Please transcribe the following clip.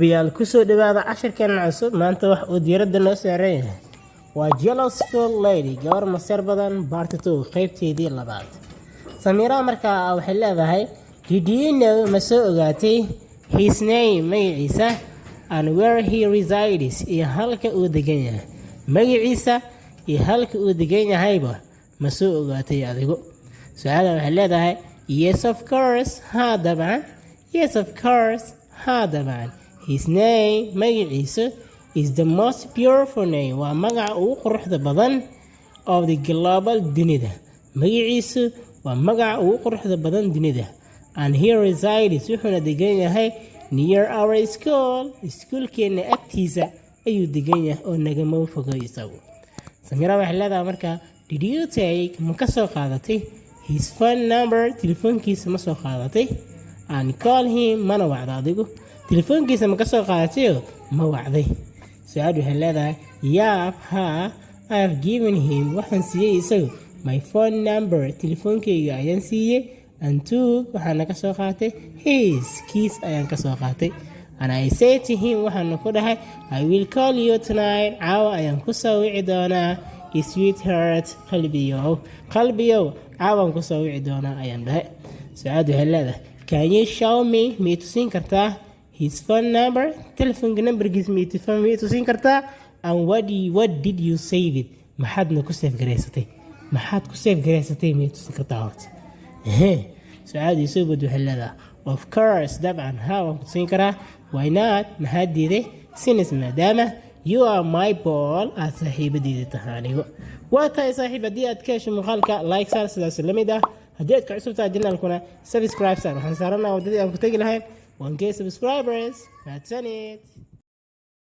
بيال كسو دبابة 10 كان عصب ما أنت wax uu diiradda noo saaran yahay waa Jealousful Lady gabar masar badan part 2 qaybteedii labaad Samira markaa waxay leedahay did you know ma soo ogaatay his name magaciisa and where he resides iyo halka uu degan yahay magaciisa iyo halka uu degan yahayba ma soo ogaatay adigu su'aala waxay leedahay yes of course ha daban yes of course ha daban His name magaciisa is the most beautiful name waa magaca ugu quruxda badan of the global dunida magaciisa waa magaca ugu quruxda badan dunida and he resides wuxuuna degan yahay near our school iskuulkeena agtiisa ayuu degan yahay oo nagama fogo isagu Samira waxay leedahay markaa did you take ma ka soo qaadatay his phone number telefoonkiisa ma soo qaadatay and call him mana wacda adigu telefoonkiisa ma ka soo qaadato ma wacday su'aadu waxay leedahay yaab ha I have given him waxaan siiyay isagu my phone number telefoonkayga ayaan siiyay and two waxaan ka soo qaatay his keys ayaan ka soo qaatay and I say to him waxaan ku dhahay I will call you tonight caawa ayaan ku soo wici doonaa sweetheart qalbiyow caawaan ku soo wici doonaa ayaan dhahay su'aadu waxay leedahay can you show me ma tusin kartaa his phone number telephone number gives me to phone me to sin kartaa and what did you save it maxaadna ku save gareysatay ma to sin kartaa horta su'aadi soo bad waxay leedahay of course dabcan ha waan ku sin karaa why not maxaad diiday since maadaama you are my ball aad saaxiibadeyda tahay anigu waa tahay saaxiibadii aad ka hesho muuqaalka like saar sidaas la mid ah haddii aad ka cusub tahay channelkuna subscribe saar waxaan saaranayaa wadadii aan ku tagi lahayn 1K subscribers, that's it.